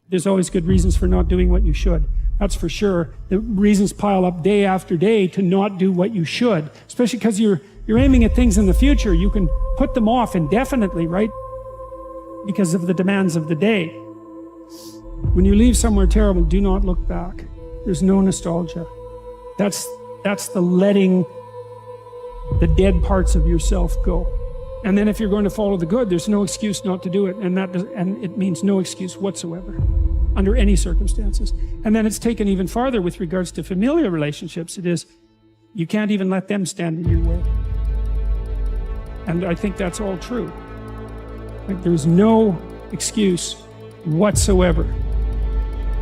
There's always good reasons for not doing what you should. That's for sure. The reasons pile up day after day to not do what you should, especially because you're aiming at things in the future. You can put them off indefinitely, right? Because of the demands of the day. When you leave somewhere terrible, do not look back. There's no nostalgia. That's the letting the dead parts of yourself go. And then if you're going to follow the good, there's no excuse not to do it. And it means no excuse whatsoever under any circumstances. And then it's taken even farther with regards to familial relationships. It is, you can't even let them stand in your way. And I think that's all true. Like, there's no excuse whatsoever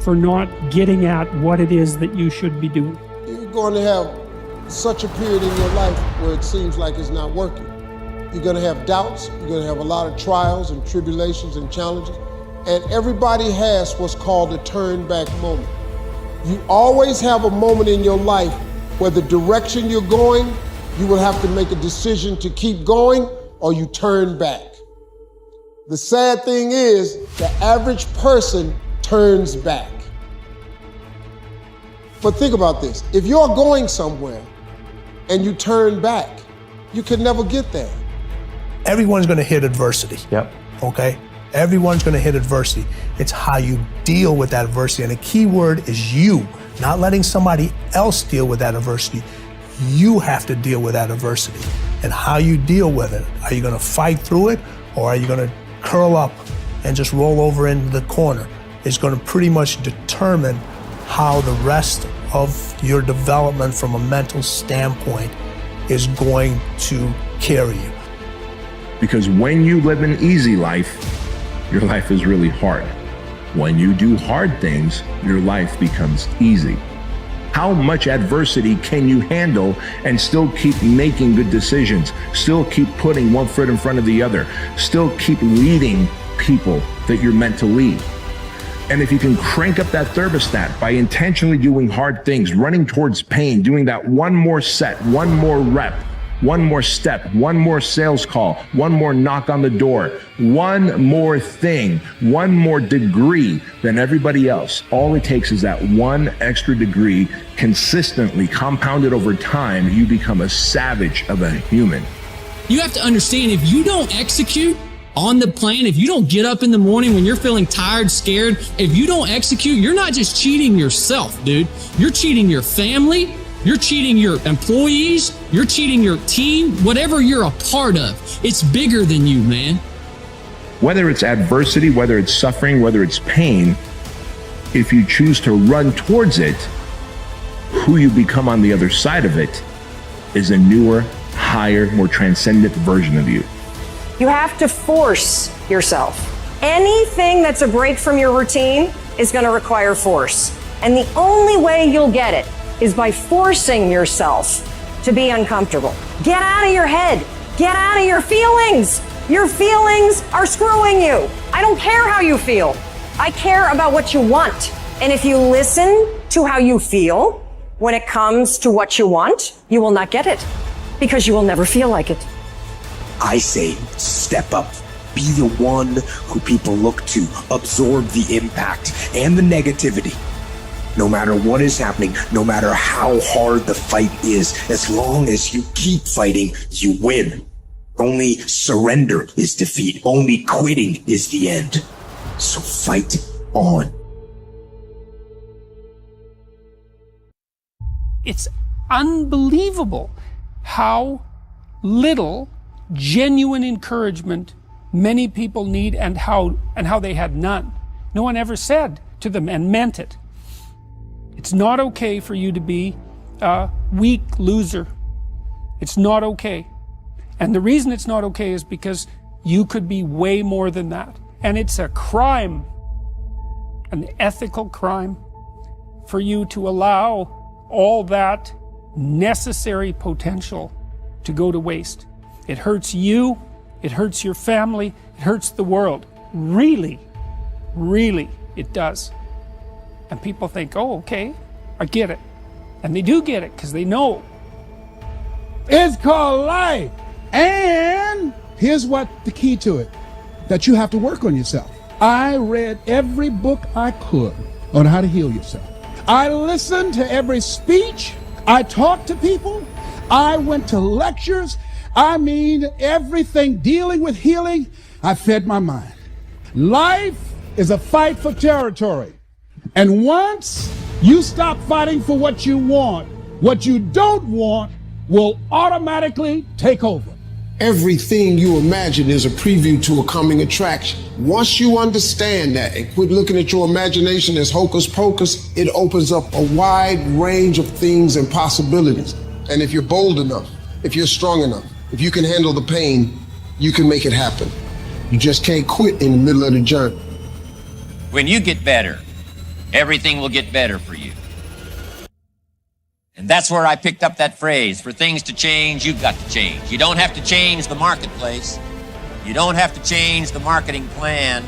for not getting at what it is that you should be doing. You're going to have such a period in your life where it seems like it's not working. You're going to have doubts, you're going to have a lot of trials and tribulations and challenges, and everybody has what's called a turn back moment. You always have a moment in your life where the direction you're going, you will have to make a decision to keep going or you turn back. The sad thing is, the average person turns back. But think about this. If you're going somewhere and you turn back, you can never get there. Everyone's going to hit adversity. Yep. Okay? Everyone's going to hit adversity. It's how you deal with that adversity. And the key word is you, not letting somebody else deal with that adversity. You have to deal with that adversity. And how you deal with it. Are you going to fight through it, or are you going to curl up and just roll over into the corner? It's going to pretty much determine how the rest of your development from a mental standpoint is going to carry you. Because when you live an easy life, your life is really hard. When you do hard things, your life becomes easy. How much adversity can you handle and still keep making good decisions, still keep putting one foot in front of the other, still keep leading people that you're meant to lead? And if you can crank up that thermostat by intentionally doing hard things, running towards pain, doing that one more set, one more rep, one more step, one more sales call, one more knock on the door, one more thing, one more degree than everybody else. All it takes is that one extra degree consistently compounded over time. You become a savage of a human. You have to understand, if you don't execute on the plan, if you don't get up in the morning when you're feeling tired, scared, if you don't execute, you're not just cheating yourself, dude. You're cheating your family. You're cheating your employees, you're cheating your team, whatever you're a part of. It's bigger than you, man. Whether it's adversity, whether it's suffering, whether it's pain, if you choose to run towards it, who you become on the other side of it is a newer, higher, more transcendent version of you. You have to force yourself. Anything that's a break from your routine is going to require force. And the only way you'll get it is by forcing yourself to be uncomfortable. Get out of your head. Get out of your feelings. Your feelings are screwing you. I don't care how you feel. I care about what you want. And if you listen to how you feel when it comes to what you want, you will not get it because you will never feel like it. I say step up. Be the one who people look to. Absorb the impact and the negativity. No matter what is happening, no matter how hard the fight is, as long as you keep fighting, you win. Only surrender is defeat. Only quitting is the end. So fight on. It's unbelievable how little genuine encouragement many people need, and how they had none. No one ever said to them and meant it, it's not okay for you to be a weak loser. It's not okay. And the reason it's not okay is because you could be way more than that. And it's a crime, an ethical crime, for you to allow all that necessary potential to go to waste. It hurts you, it hurts your family, it hurts the world. Really, really, it does. And people think, oh, okay, I get it. And they do get it because they know. It's called life. And here's what the key to it, that you have to work on yourself. I read every book I could on how to heal yourself. I listened to every speech. I talked to people. I went to lectures. I mean, everything dealing with healing, I fed my mind. Life is a fight for territory. And once you stop fighting for what you don't want will automatically take over. Everything you imagine is a preview to a coming attraction. Once you understand that and quit looking at your imagination as hocus pocus, it opens up a wide range of things and possibilities. And if you're bold enough, if you're strong enough, if you can handle the pain, you can make it happen. You just can't quit in the middle of the journey. When you get better, everything will get better for you. And that's where I picked up that phrase, for things to change, you've got to change. You don't have to change the marketplace. You don't have to change the marketing plan.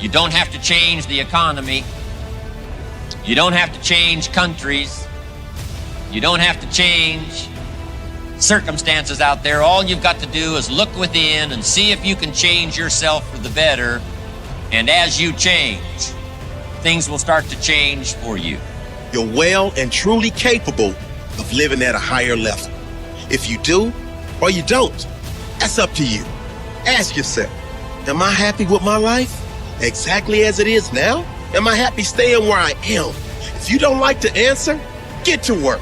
You don't have to change the economy. You don't have to change countries. You don't have to change circumstances out there. All you've got to do is look within and see if you can change yourself for the better. And as you change, things will start to change for you. You're well and truly capable of living at a higher level. If you do or you don't, that's up to you. Ask yourself, am I happy with my life exactly as it is now? Am I happy staying where I am? If you don't like to answer, get to work.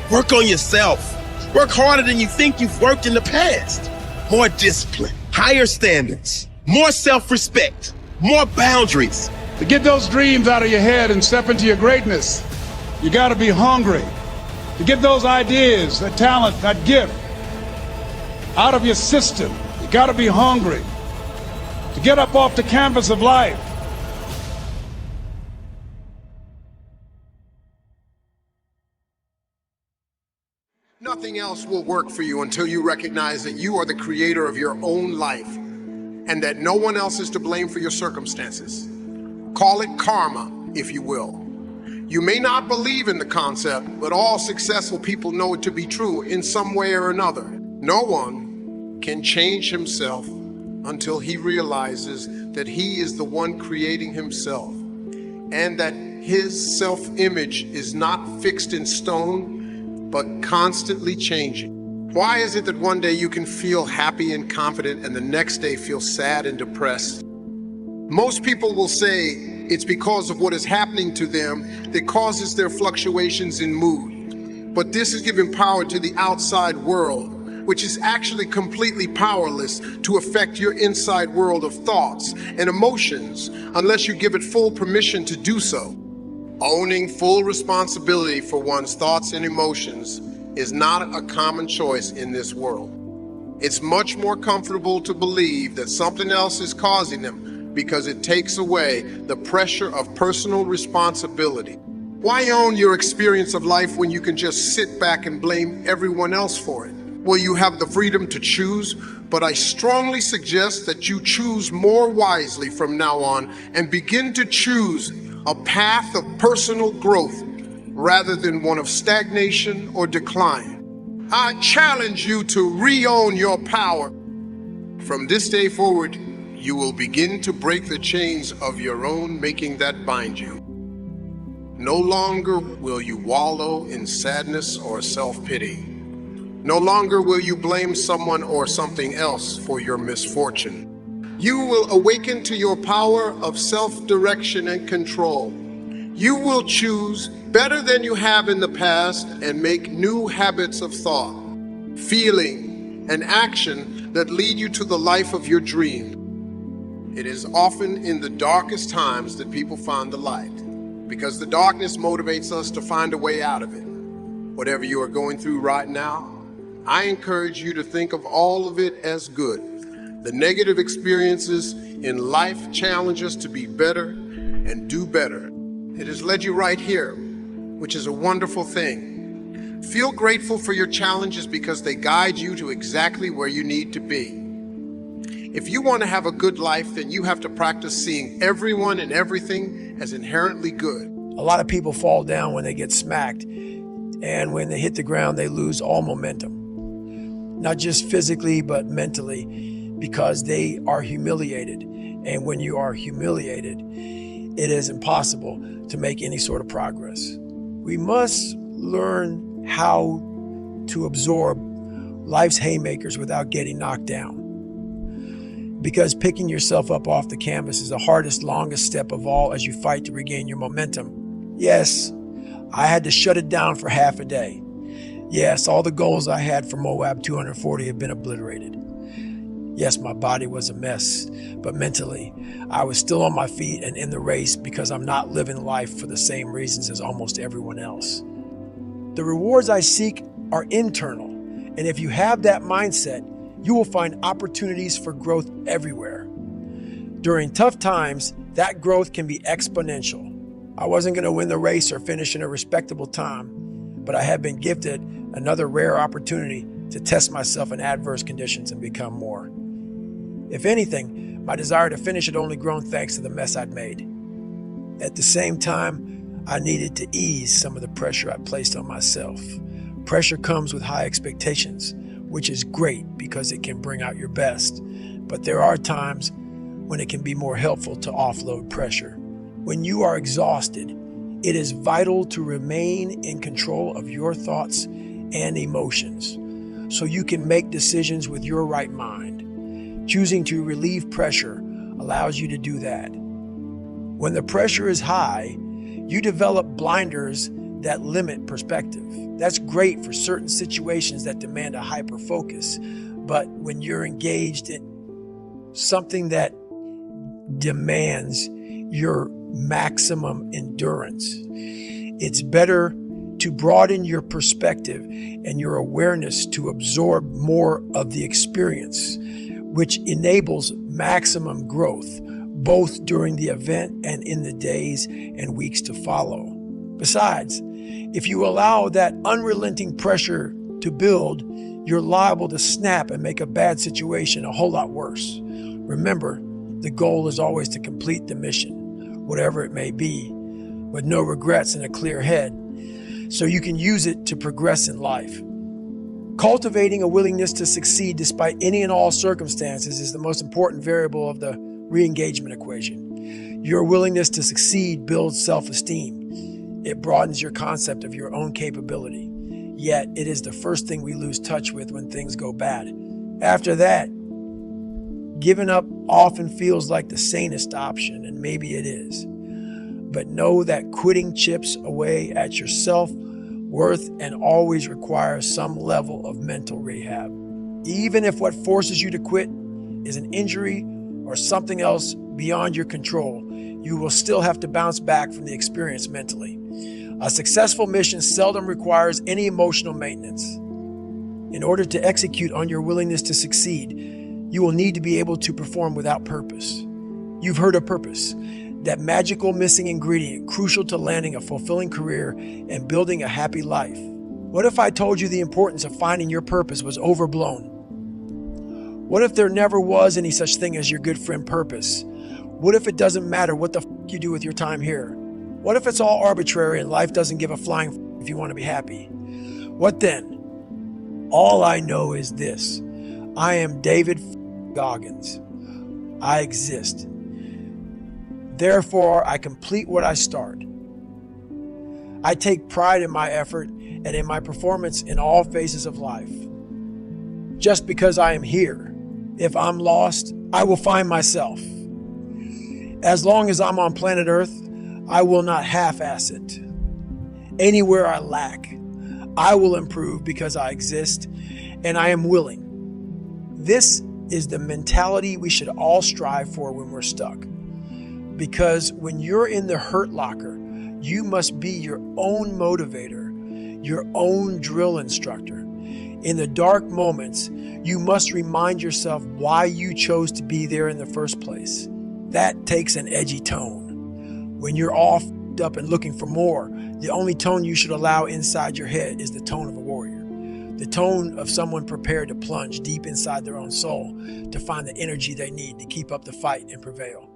Work on yourself. Work harder than you think you've worked in the past. More discipline, higher standards, more self-respect, more boundaries. To get those dreams out of your head and step into your greatness, you gotta be hungry. To get those ideas, that talent, that gift out of your system, you gotta be hungry. To get up off the canvas of life. Nothing else will work for you until you recognize that you are the creator of your own life and that no one else is to blame for your circumstances. Call it karma, if you will. You may not believe in the concept, but all successful people know it to be true in some way or another. No one can change himself until he realizes that he is the one creating himself and that his self-image is not fixed in stone, but constantly changing. Why is it that one day you can feel happy and confident and the next day feel sad and depressed? Most people will say it's because of what is happening to them that causes their fluctuations in mood. But this is giving power to the outside world, which is actually completely powerless to affect your inside world of thoughts and emotions unless you give it full permission to do so. Owning full responsibility for one's thoughts and emotions is not a common choice in this world. It's much more comfortable to believe that something else is causing them because it takes away the pressure of personal responsibility. Why own your experience of life when you can just sit back and blame everyone else for it? Well, you have the freedom to choose, but I strongly suggest that you choose more wisely from now on and begin to choose a path of personal growth rather than one of stagnation or decline. I challenge you to re-own your power. From this day forward, you will begin to break the chains of your own making that bind you. No longer will you wallow in sadness or self-pity. No longer will you blame someone or something else for your misfortune. You will awaken to your power of self-direction and control. You will choose better than you have in the past and make new habits of thought, feeling, and action that lead you to the life of your dream. It is often in the darkest times that people find the light, because the darkness motivates us to find a way out of it. Whatever you are going through right now, I encourage you to think of all of it as good. The negative experiences in life challenge us to be better and do better. It has led you right here, which is a wonderful thing. Feel grateful for your challenges because they guide you to exactly where you need to be. If you want to have a good life, then you have to practice seeing everyone and everything as inherently good. A lot of people fall down when they get smacked, and when they hit the ground, they lose all momentum. Not just physically, but mentally, because they are humiliated. And when you are humiliated, it is impossible to make any sort of progress. We must learn how to absorb life's haymakers without getting knocked down. Because picking yourself up off the canvas is the hardest, longest step of all as you fight to regain your momentum. Yes, I had to shut it down for half a day. Yes, all the goals I had for Moab 240 have been obliterated. Yes, my body was a mess, but mentally, I was still on my feet and in the race because I'm not living life for the same reasons as almost everyone else. The rewards I seek are internal, and if you have that mindset, you will find opportunities for growth everywhere. During tough times, that growth can be exponential. I wasn't going to win the race or finish in a respectable time, but I have been gifted another rare opportunity to test myself in adverse conditions and become more. If anything, my desire to finish had only grown thanks to the mess I'd made. At the same time, I needed to ease some of the pressure I placed on myself. Pressure comes with high expectations, which is great because it can bring out your best. But there are times when it can be more helpful to offload pressure. When you are exhausted, it is vital to remain in control of your thoughts and emotions so you can make decisions with your right mind. Choosing to relieve pressure allows you to do that. When the pressure is high, you develop blinders that limit perspective. That's great for certain situations that demand a hyper focus, but when you're engaged in something that demands your maximum endurance, it's better to broaden your perspective and your awareness to absorb more of the experience, which enables maximum growth, both during the event and in the days and weeks to follow. Besides, if you allow that unrelenting pressure to build, you're liable to snap and make a bad situation a whole lot worse. Remember, the goal is always to complete the mission, whatever it may be, with no regrets and a clear head, so you can use it to progress in life. Cultivating a willingness to succeed despite any and all circumstances is the most important variable of the re-engagement equation. Your willingness to succeed builds self-esteem. It broadens your concept of your own capability. Yet, it is the first thing we lose touch with when things go bad. After that, giving up often feels like the sanest option, and maybe it is. But know that quitting chips away at your self-worth and always requires some level of mental rehab. Even if what forces you to quit is an injury or something else beyond your control, you will still have to bounce back from the experience mentally. A successful mission seldom requires any emotional maintenance. In order to execute on your willingness to succeed, you will need to be able to perform without purpose. You've heard of purpose, that magical missing ingredient crucial to landing a fulfilling career and building a happy life. What if I told you the importance of finding your purpose was overblown? What if there never was any such thing as your good friend purpose? What if it doesn't matter what the you do with your time here? What if it's all arbitrary and life doesn't give a flying if you want to be happy? What then? All I know is this. I am David Goggins. I exist. Therefore, I complete what I start. I take pride in my effort and in my performance in all phases of life. Just because I am here, if I'm lost, I will find myself. As long as I'm on planet Earth, I will not half-ass it. Anywhere I lack, I will improve because I exist and I am willing. This is the mentality we should all strive for when we're stuck. Because when you're in the hurt locker, you must be your own motivator, your own drill instructor. In the dark moments, you must remind yourself why you chose to be there in the first place. That takes an edgy tone. When you're all f***ed up and looking for more, the only tone you should allow inside your head is the tone of a warrior. The tone of someone prepared to plunge deep inside their own soul to find the energy they need to keep up the fight and prevail.